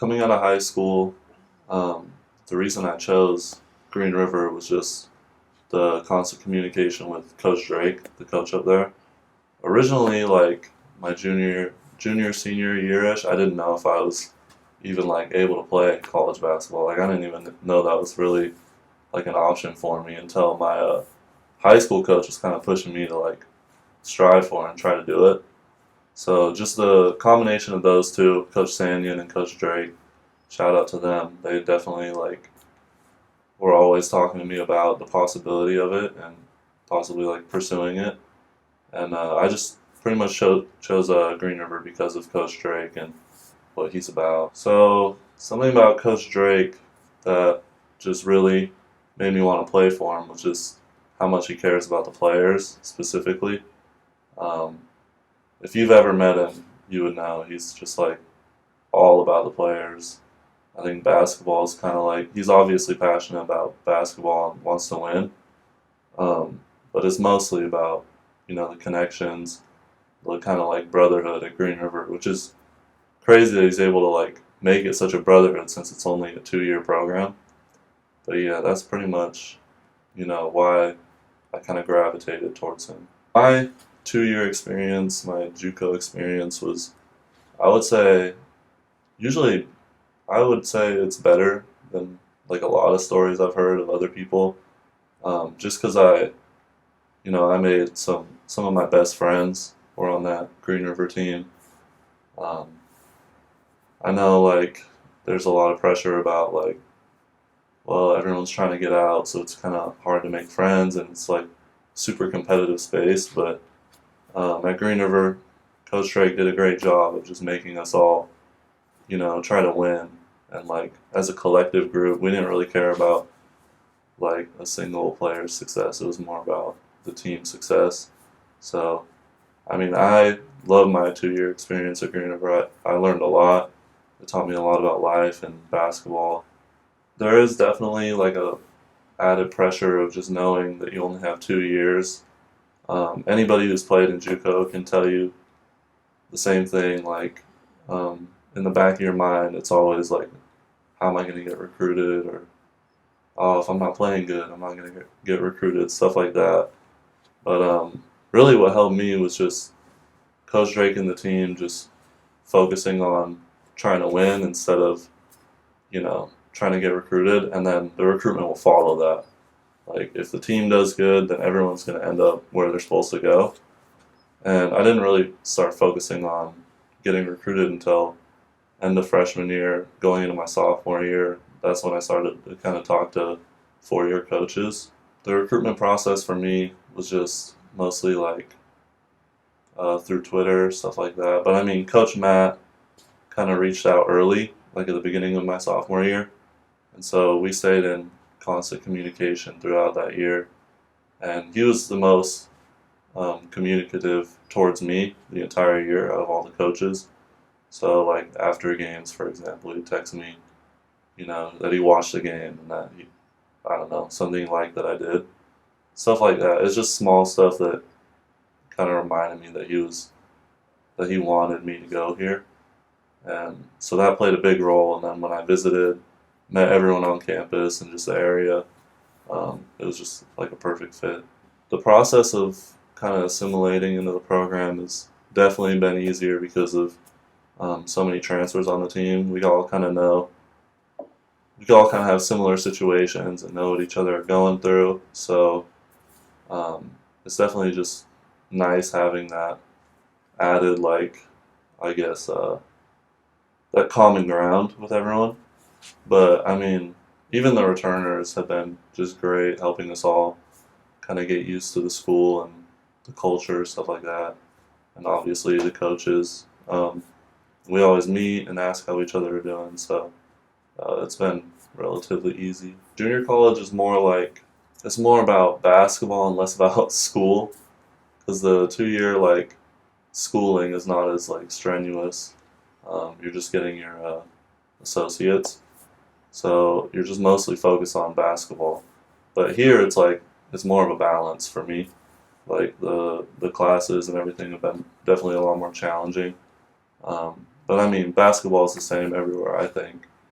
Coming out of high school, the reason I chose Green River was just the constant communication with Coach Drake, the coach up there. Originally, like my senior yearish, I didn't know if I was even like able to play college basketball. Like I didn't even know that was really like an option for me until my high school coach was kind of pushing me to like strive for and try to do it. So just the combination of those two, Coach Sandian and Coach Drake, shout out to them. They definitely like were always talking to me about the possibility of it and possibly like pursuing it. And I just pretty much chose Green River because of Coach Drake and what he's about. So something about Coach Drake that just really made me want to play for him was just how much he cares about the players specifically. Um, if you've ever met him, you would know he's just like all about the players. I think basketball is kind of like he's obviously passionate about basketball and wants to win, um, but it's mostly about the connections, the kind of like brotherhood at Green River, which is crazy that he's able to like make it such a brotherhood since it's only a 2-year program. But yeah, that's pretty much why I kind of gravitated towards him. My 2-year experience, my JUCO experience was, I would say, usually I would say it's better than like a lot of stories I've heard of other people. Just because I made some of my best friends were on that Green River team. Um, I know like there's a lot of pressure about like, well, everyone's trying to get out, so it's kind of hard to make friends, and it's like super competitive space. But at Green River, Coach Drake did a great job of just making us all, try to win. And like as a collective group, we didn't really care about like a single player's success. It was more about the team success. So, I mean, I love my 2-year experience at Green River. I learned a lot. It taught me a lot about life and basketball. There is definitely like a added pressure of just knowing that you only have 2 years. Anybody who's played in JUCO can tell you the same thing. Like in the back of your mind, it's always like, how am I going to get recruited? Or oh, if I'm not playing good, I'm not going to get recruited. Stuff like that. But really, what helped me was just Coach Drake and the team just focusing on trying to win instead of trying to get recruited, and then the recruitment will follow that. Like if the team does good, then everyone's going to end up where they're supposed to go. And I didn't really start focusing on getting recruited until end of freshman year, going into my sophomore year. That's when I started to kind of talk to 4-year coaches. The recruitment process for me was just mostly like through Twitter, stuff like that. But I mean, Coach Matt kind of reached out early, like at the beginning of my sophomore year. And so we stayed in constant communication throughout that year. And he was the most communicative towards me the entire year out of all the coaches. So, like after games, for example, he'd text me, that he watched the game and that I don't know, something like that I did. Stuff like that. It's just small stuff that kind of reminded me that he wanted me to go here. And so that played a big role. And then when I visited, met everyone on campus and just the area, it was just like a perfect fit. The process of kind of assimilating into the program has definitely been easier because of so many transfers on the team. We all kind of have similar situations and know what each other are going through. So it's definitely just nice having that added, like, I guess, that common ground with everyone. But I mean, even the returners have been just great, helping us all kind of get used to the school and the culture, stuff like that. And obviously the coaches. We always meet and ask how each other are doing, so it's been relatively easy. Junior college is more like it's more about basketball and less about school, because the 2-year like schooling is not as like strenuous. You're just getting your associates, so you're just mostly focused on basketball. But here it's like it's more of a balance for me. Like the classes and everything have been definitely a lot more challenging. But But I mean, basketball is the same everywhere, I think.